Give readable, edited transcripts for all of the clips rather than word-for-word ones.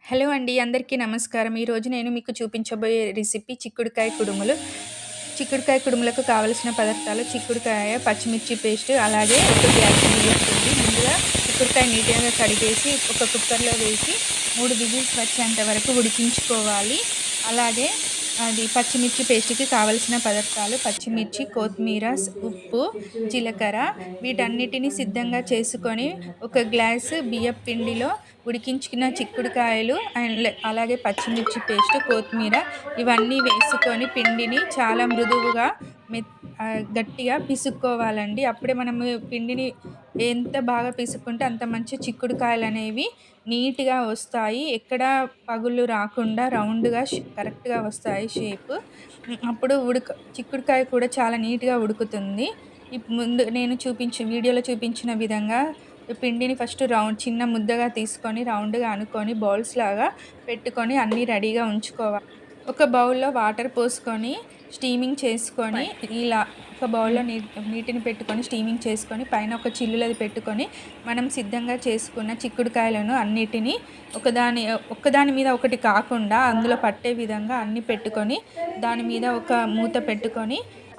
Hello అండి. అందరికీ నమస్కారం. ఈరోజు నేను మీకు చూపించబోయే రెసిపీ చిక్కుడుకాయ కుడుములు. చిక్కుడుకాయ కుడుములకు కావలసిన పదార్థాలు చిక్కుడుకాయ, పచ్చిమిర్చి పేస్ట్, అలాగే ఒక గ్లాసు బియ్యం పిండి. ముందుగా చిక్కుడుకాయ నీట్‌గా కడిగేసి ఒక కుక్కర్‌లో వేసి 3 విజిల్స్ వచ్చేంత వరకు ఉడికించుకోవాలి. అలాగే పచ్చిమిర్చి పేస్ట్‌కి కావలసిన పదార్థాలు పచ్చిమిర్చి, కొత్తిమీర, ఉప్పు, జీలకర్ర వీటన్నిటిని సిద్ధంగా చేసుకొని ఒక గ్లాసు బియ్యపు పిండిలో ఉడికించిన చిక్కుడుకాయలు అలాగే పచ్చిమిర్చి పేస్ట్, కొత్తిమీర ఇవన్నీ వేసుకొని పిండిని చాలా మృదువుగా గట్టిగా పిసుక్కోవాలండి. అప్పుడే మనము పిండిని ఎంత బాగా పిసుక్కుంటే అంత మంచి చిక్కుడుకాయలనేవి నీట్‌గా వస్తాయి. ఎక్కడ పగుళ్ళు రాకుండా రౌండ్‌గా కరెక్ట్‌గా వస్తాయి షేపు. అప్పుడు చిక్కుడుకాయ కూడా చాలా నీట్‌గా ఉడుకుతుంది. ముందు నేను వీడియోలో చూపించిన విధంగా పిండిని ఫస్ట్ చిన్న ముద్దగా తీసుకొని రౌండ్‌గా అనుకొని బౌల్స్‌లాగా పెట్టుకొని అన్నీ రెడీగా ఉంచుకోవాలి. ఒక బౌల్‌లో వాటర్ పోసుకొని స్టీమింగ్ చేసుకొని ఇలా ఒక బౌల్‌లో నీటిని పెట్టుకొని స్టీమింగ్ చేసుకొని పైన ఒక చిల్లులది పెట్టుకొని మనం సిద్ధంగా చేసుకున్న చిక్కుడుకాయలను అన్నిటిని ఒకదాని మీద ఒకటి కాకుండా అందులో పట్టే విధంగా అన్నీ పెట్టుకొని దాని మీద ఒక మూత పెట్టుకొని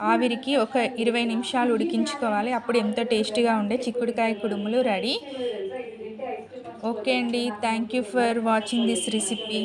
ఆవిరికి ఒక 20 నిమిషాలు ఉడికించుకోవాలి. అప్పుడు ఎంతో టేస్టీగా ఉండే చిక్కుడుకాయ కుడుములు రెడీ. ఓకే అండి. Thank you for watching this recipe.